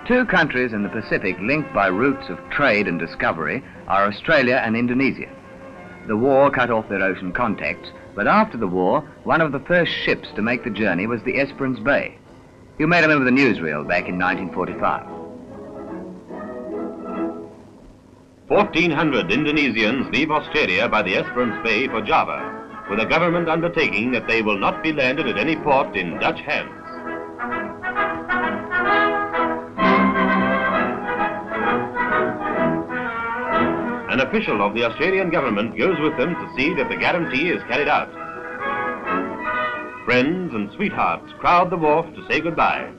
Two countries in the Pacific linked by routes of trade and discovery are Australia and Indonesia. The war cut off their ocean contacts, but after the war, one of the first ships to make the journey was the Esperance Bay. You may remember the newsreel back in 1945. 1,400 Indonesians leave Australia by the Esperance Bay for Java, with a government undertaking that they will not be landed at any port in Dutch hands. An official of the Australian government goes with them to see that the guarantee is carried out. Friends and sweethearts crowd the wharf to say goodbye.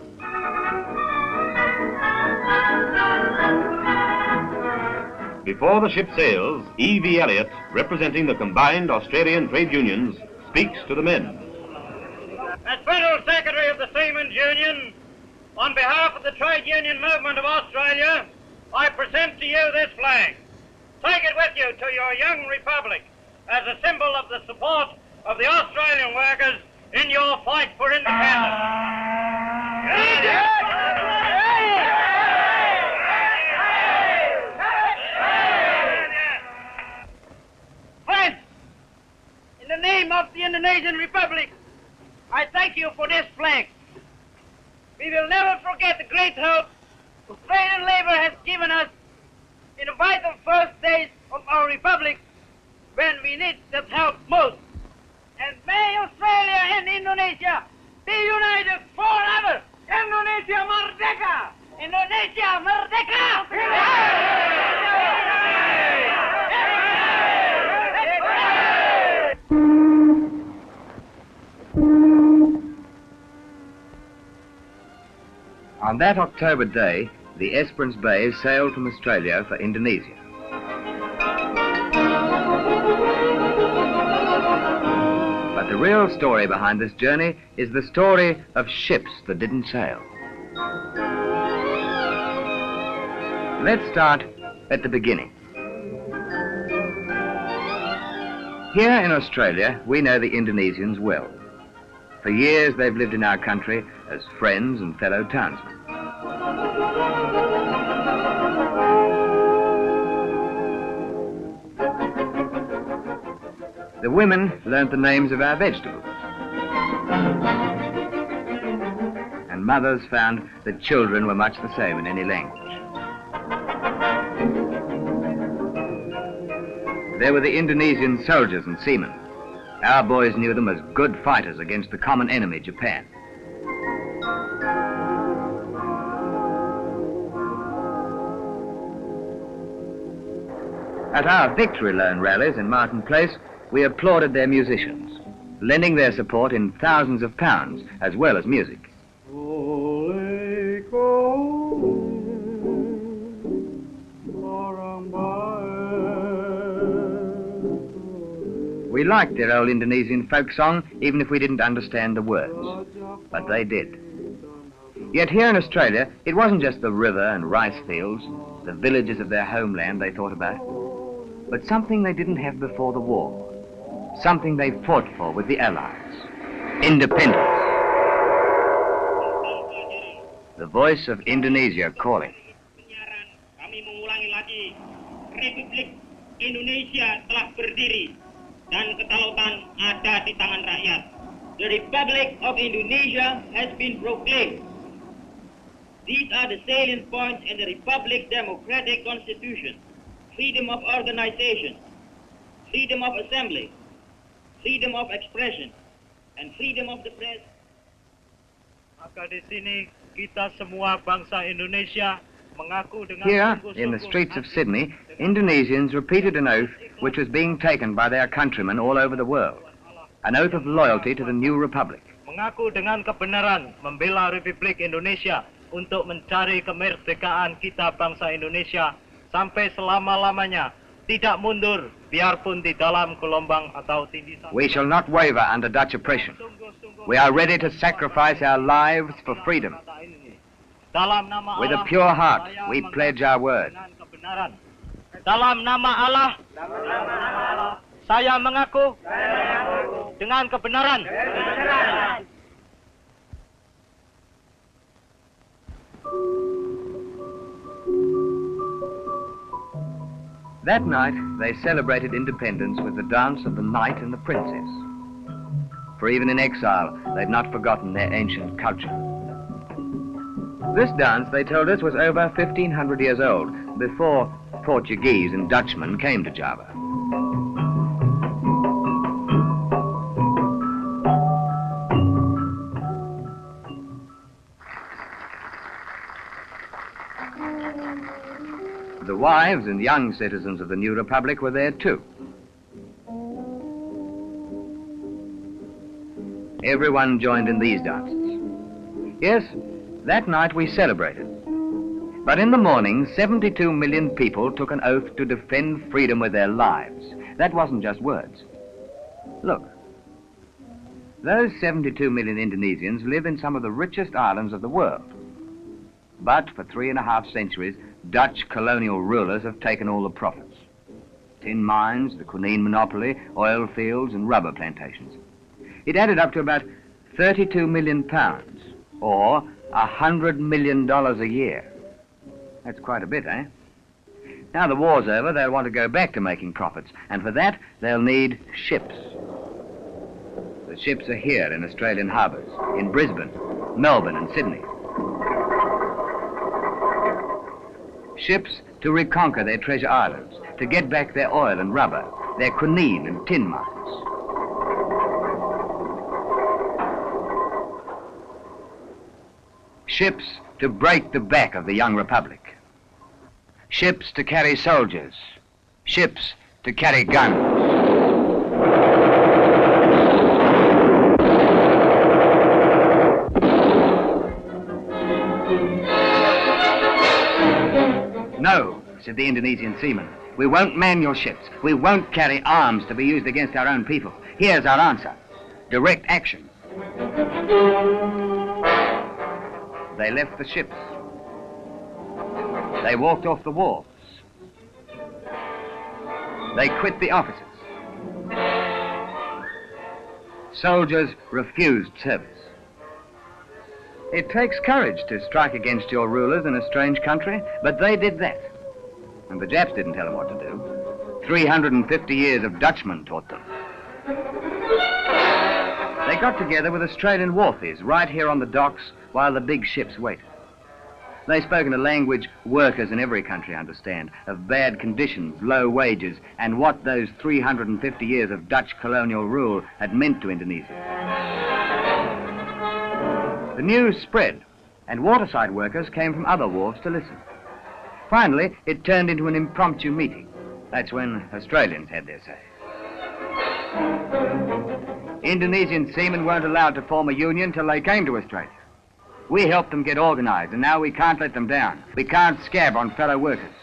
Before the ship sails, E.V. Elliott, representing the combined Australian trade unions, speaks to the men. As Federal Secretary of the Seamen's Union, on behalf of the trade union movement of Australia, I present to you this flag. Take it with you to your young republic as a symbol of the support of the Australian workers in your fight for independence. Friends, in the name of the Indonesian Republic, I thank you for this flag. We will never forget the great help Australian labor has given us in the vital first days of our republic when we need that help most. And may Australia and Indonesia be united forever. Indonesia Merdeka! Indonesia Merdeka! On that October day, the Esperance Bay sailed from Australia for Indonesia. But the real story behind this journey is the story of ships that didn't sail. Let's start at the beginning. Here in Australia, we know the Indonesians well. For years, they've lived in our country as friends and fellow townsmen. The women learnt the names of our vegetables. And mothers found that children were much the same in any language. There were the Indonesian soldiers and seamen. Our boys knew them as good fighters against the common enemy, Japan. At our Victory Loan rallies in Martin Place, we applauded their musicians, lending their support in thousands of pounds, as well as music. We liked their old Indonesian folk song, even if we didn't understand the words. But they did. Yet here in Australia, it wasn't just the river and rice fields, the villages of their homeland they thought about, but something they didn't have before the war. Something they fought for with the Allies. Independence. The voice of Indonesia calling. Kami mengulangi lagi, Republik Indonesia telah berdiri dan kedaulatan ada di tangan rakyat. The Republic of Indonesia has been proclaimed. These are the salient points in the Republic Democratic Constitution. Freedom of organization, freedom of assembly, freedom of expression, and freedom of the press. Maka di sini kita semua bangsa Indonesia mengaku dengan Here, in the streets of Sydney, Indonesians repeated an oath which was being taken by their countrymen all over the world. An oath of loyalty to the new republic. Mengaku dengan kebenaran membela Republik Indonesia untuk mencari kemerdekaan kita bangsa Indonesia sampai selama-lamanya, tidak mundur biarpun di dalam gelombang atau tindisan. We shall not waver under Dutch oppression. We are ready to sacrifice our lives for freedom. With a pure heart, we pledge our word. Dalam nama Allah, saya mengaku dengan kebenaran. That night, they celebrated independence with the dance of the knight and the princess. For even in exile, they'd not forgotten their ancient culture. This dance, they told us, was over 1,500 years old, before Portuguese and Dutchmen came to Java. The wives and young citizens of the new republic were there too. Everyone joined in these dances. Yes, that night we celebrated. But in the morning, 72 million people took an oath to defend freedom with their lives. That wasn't just words. Look, those 72 million Indonesians live in some of the richest islands of the world. But for 3.5 centuries, Dutch colonial rulers have taken all the profits. Tin mines, the quinine monopoly, oil fields and rubber plantations. It added up to about 32 million pounds, or $100 million a year. That's quite a bit, eh? Now the war's over, they'll want to go back to making profits, and for that, they'll need ships. The ships are here in Australian harbours, in Brisbane, Melbourne and Sydney. Ships to reconquer their treasure islands, to get back their oil and rubber, their quinine and tin mines. Ships to break the back of the young republic. Ships to carry soldiers. Ships to carry guns. No, said the Indonesian seamen. We won't man your ships. We won't carry arms to be used against our own people. Here's our answer. Direct action. They left the ships. They walked off the wharves. They quit the offices. Soldiers refused service. It takes courage to strike against your rulers in a strange country, but they did that. And the Japs didn't tell them what to do. 350 years of Dutchmen taught them. They got together with Australian wharfies right here on the docks while the big ships waited. They spoke in a language workers in every country understand, of bad conditions, low wages, and what those 350 years of Dutch colonial rule had meant to Indonesia. The news spread, and waterside workers came from other wharves to listen. Finally, it turned into an impromptu meeting. That's when Australians had their say. Indonesian seamen weren't allowed to form a union till they came to Australia. We helped them get organised, and now we can't let them down. We can't scab on fellow workers.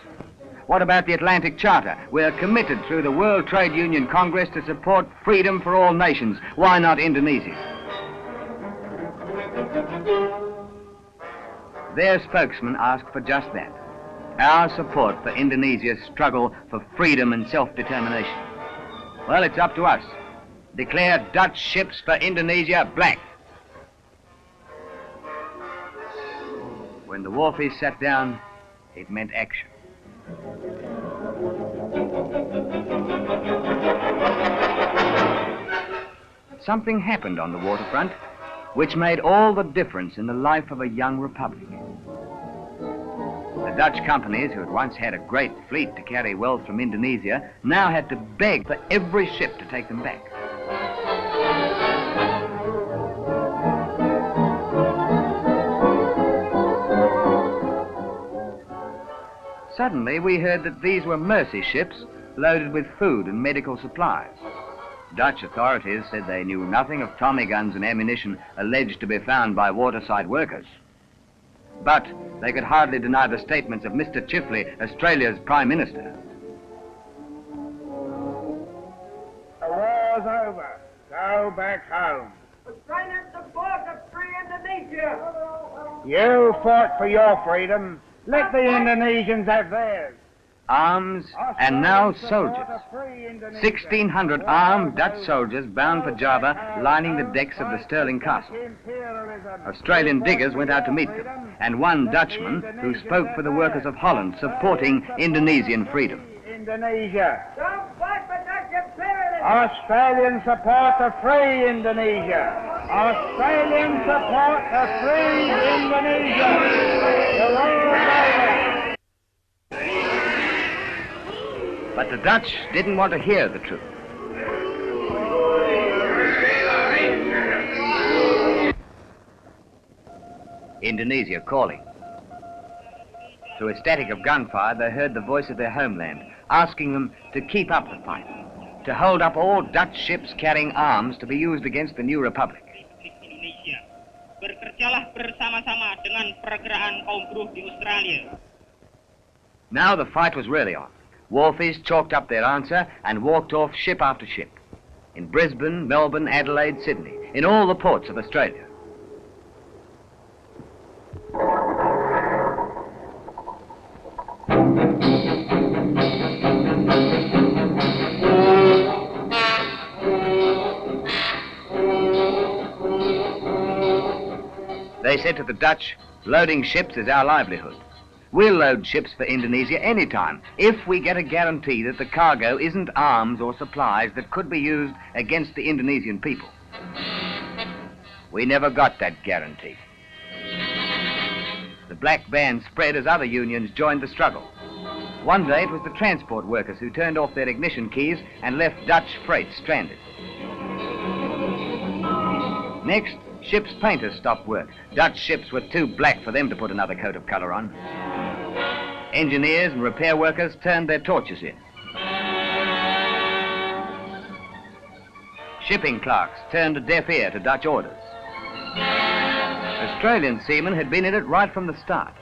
What about the Atlantic Charter? We're committed through the World Trade Union Congress to support freedom for all nations. Why not Indonesia? Their spokesman asked for just that. Our support for Indonesia's struggle for freedom and self-determination. Well, it's up to us. Declare Dutch ships for Indonesia blank. When the wharfies sat down, it meant action. Something happened on the waterfront which made all the difference in the life of a young republic. The Dutch companies, who had once had a great fleet to carry wealth from Indonesia, now had to beg for every ship to take them back. Suddenly, we heard that these were mercy ships loaded with food and medical supplies. Dutch authorities said they knew nothing of Tommy guns and ammunition alleged to be found by waterside workers. But they could hardly deny the statements of Mr. Chifley, Australia's Prime Minister. The war's over. Go back home. Australia supports a free Indonesia. You fought for your freedom. Let the Indonesians have theirs. Arms and now soldiers. 1,600 armed Dutch soldiers bound for Java, lining the decks of the Stirling Castle. Australian diggers went out to meet them, and one Dutchman who spoke for the workers of Holland supporting Indonesian freedom. Indonesia. Don't fight for Dutch imperialism. Australian support a free Indonesia. Australian support a free Indonesia. The world over. But the Dutch didn't want to hear the truth. Indonesia Calling. Through a static of gunfire, they heard the voice of their homeland, asking them to keep up the fight, to hold up all Dutch ships carrying arms to be used against the new republic. Indonesia. Bekerjalah bersama-sama dengan pergerakan kaum buruh di Australia. Now the fight was really on. Wharfies chalked up their answer and walked off ship after ship. In Brisbane, Melbourne, Adelaide, Sydney, in all the ports of Australia. They said to the Dutch, loading ships is our livelihood. We'll load ships for Indonesia anytime if we get a guarantee that the cargo isn't arms or supplies that could be used against the Indonesian people. We never got that guarantee. The black band spread as other unions joined the struggle. One day it was the transport workers who turned off their ignition keys and left Dutch freight stranded. Next, ships' painters stopped work. Dutch ships were too black for them to put another coat of colour on. Engineers and repair workers turned their torches in. Shipping clerks turned a deaf ear to Dutch orders. Australian seamen had been in it right from the start.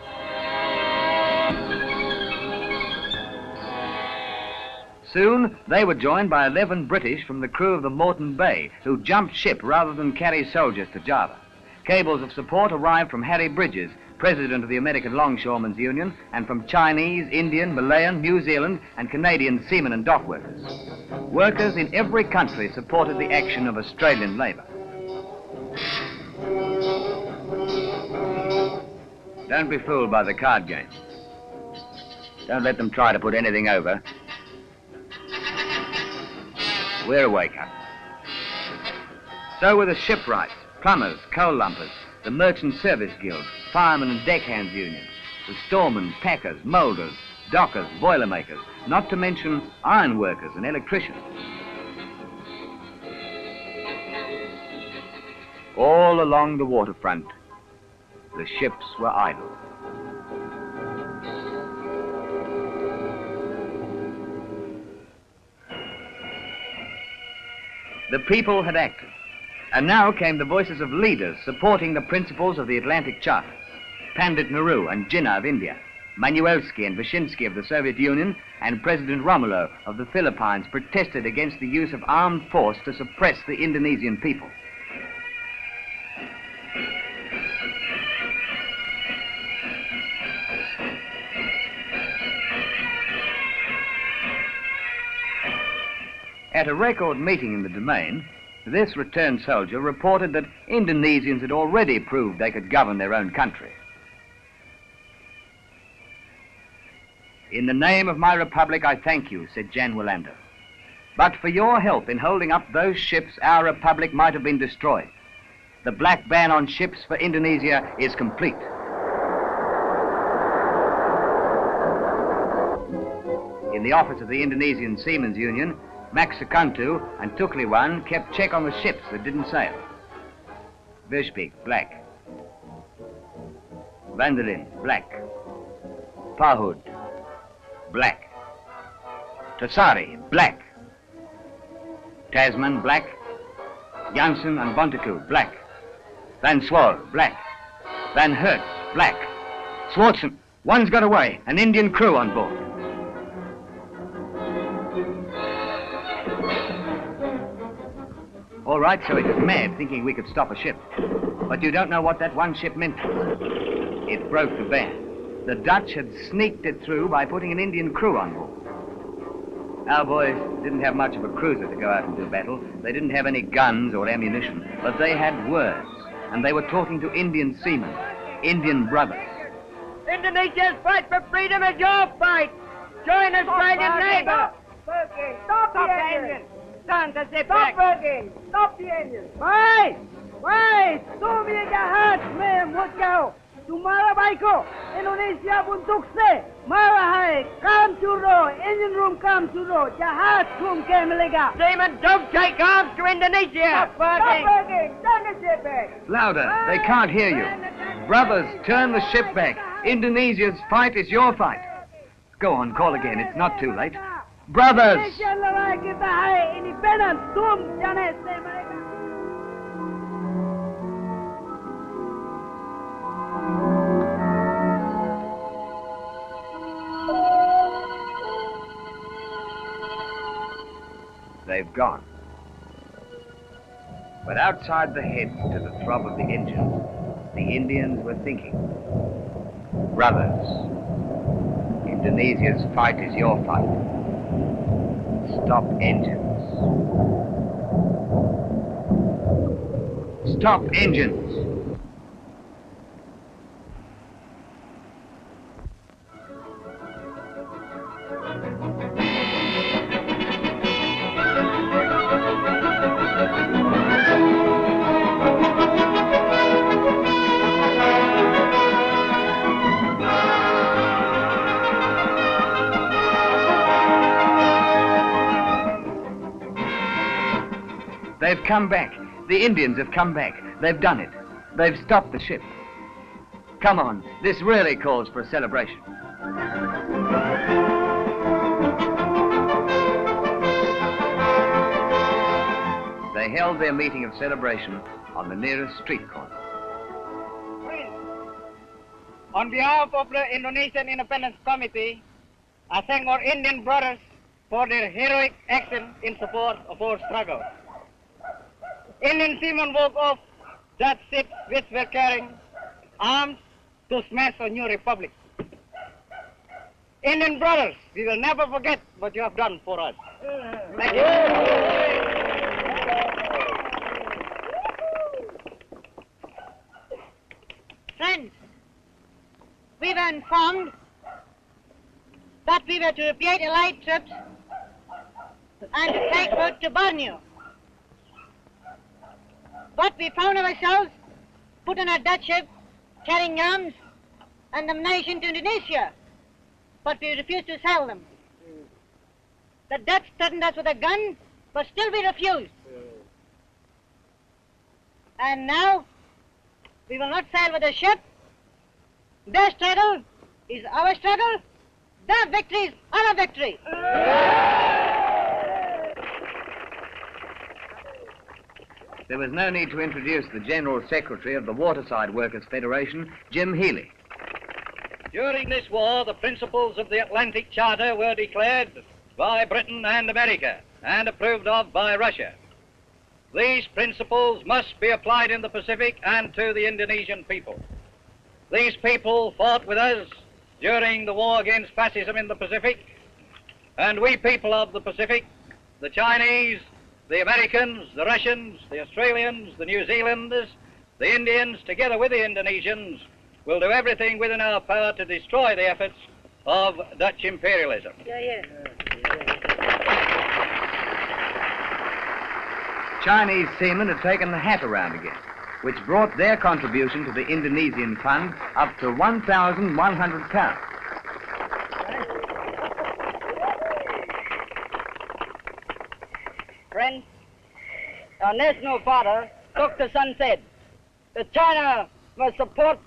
Soon, they were joined by 11 British from the crew of the Moreton Bay, who jumped ship rather than carry soldiers to Java. Cables of support arrived from Harry Bridges, president of the American Longshoremen's Union, and from Chinese, Indian, Malayan, New Zealand, and Canadian seamen and dock workers. Workers in every country supported the action of Australian labour. Don't be fooled by the card game. Don't let them try to put anything over. We're a wake-up. So were the shipwrights, plumbers, coal lumpers, the Merchant Service Guild, Firemen and Deckhands Unions, the storemen, packers, moulders, dockers, boilermakers, not to mention iron workers and electricians. All along the waterfront, the ships were idle. The people had acted, and now came the voices of leaders supporting the principles of the Atlantic Charter. Pandit Nehru and Jinnah of India, Manuelsky and Vyshinsky of the Soviet Union, and President Romulo of the Philippines protested against the use of armed force to suppress the Indonesian people. At a record meeting in the Domain, this returned soldier reported that Indonesians had already proved they could govern their own country. In the name of my republic, I thank you, said Jan Wilander. But for your help in holding up those ships, our republic might have been destroyed. The black ban on ships for Indonesia is complete. In the office of the Indonesian Seamen's Union, Max Sekantu and Tukliwan kept check on the ships that didn't sail. Vishpik, black. Vanderlyn, black. Pahud, black. Tasari, black. Tasman, black. Janssen and Bontekoe, black. Van Swol, black. Van Hertz, black. Swartzen, one's got away, an Indian crew on board. All right, so he was mad, thinking we could stop a ship. But you don't know what that one ship meant to us. It broke the ban. The Dutch had sneaked it through by putting an Indian crew on board. Our boys didn't have much of a cruiser to go out and do battle. They didn't have any guns or ammunition, but they had words, and they were talking to Indian seamen, Indian brothers. Indonesia's fight for freedom is your fight. Join Australian neighbour. Stop the engine. Turn the ship Stop back. working. Stop the engine. Baik, baik. Sumia jahat memukau. Tumara baiko. Indonesia pun sukses. Marahai. Kam curo. Engine room kam curo. Jahat kum ke melega. Seamen, don't take arms to Indonesia. Stop working. Turn the ship back. Louder, they can't hear you. Brothers, turn the ship back. Indonesia's fight is your fight. Go on, call again, it's not too late. Brothers! Indonesia lalai kita hai independent. Tum jangan stay mereka. They've gone. But outside the head, to the throb of the engine, the Indians were thinking, brothers, Indonesia's fight is your fight. Stop engines. Stop engines. They've come back. The Indians have come back. They've done it. They've stopped the ship. Come on, this really calls for a celebration. They held their meeting of celebration on the nearest street corner. On behalf of the Indonesian Independence Committee, I thank our Indian brothers for their heroic action in support of our struggle. Indian seamen woke off that ships which were carrying arms to smash a new republic. Indian brothers, we will never forget what you have done for us. Thank you. Friends, we were informed that we were to repair Allied troops and to take route to Borneo. But we found ourselves put on a Dutch ship carrying arms and ammunition to Indonesia, but we refused to sell them. The Dutch threatened us with a gun, but still we refused. And now we will not sail with the ship. Their struggle is our struggle. Their victory is our victory. There was no need to introduce the General Secretary of the Waterside Workers' Federation, Jim Healy. During this war, the principles of the Atlantic Charter were declared by Britain and America and approved of by Russia. These principles must be applied in the Pacific and to the Indonesian people. These people fought with us during the war against fascism in the Pacific, and we people of the Pacific, the Chinese, the Americans, the Russians, the Australians, the New Zealanders, the Indians, together with the Indonesians, will do everything within our power to destroy the efforts of Dutch imperialism. Chinese seamen had taken the hat around again, which brought their contribution to the Indonesian fund up to £1,100. Friends, our national father, Dr. Sun, said that China must support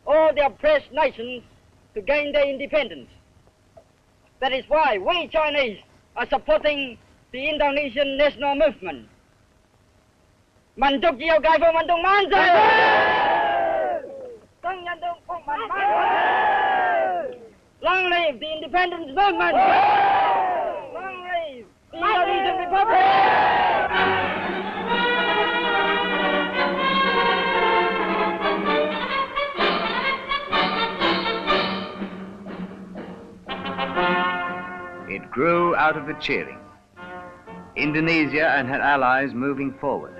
all the oppressed nations to gain their independence. That is why we Chinese are supporting the Indonesian national movement. Manduk Jiao Gai Fu Mandung Mansa! Long live the independence movement! Long live the Indonesian Republic! It grew out of the cheering. Indonesia and her allies moving forward.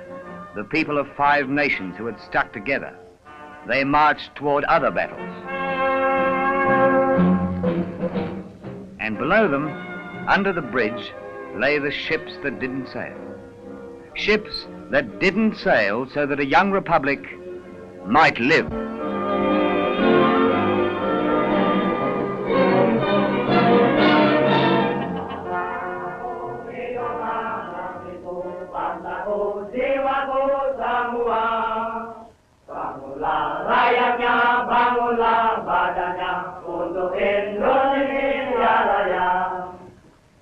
The people of 5 nations who had stuck together. They marched toward other battles. And below them, under the bridge, lay the ships that didn't sail. Ships that didn't sail so that a young republic might live. Bangunlah rakyatnya, bangunlah badannya untuk Indonesia Raya.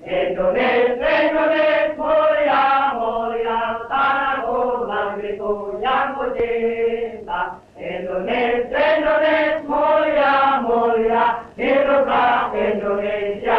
Indonesia, Indonesia mulia, mulia, tanahku, negeriku yang ku cinta. Indonesia, Indonesia mulia, mulia, hiduplah Indonesia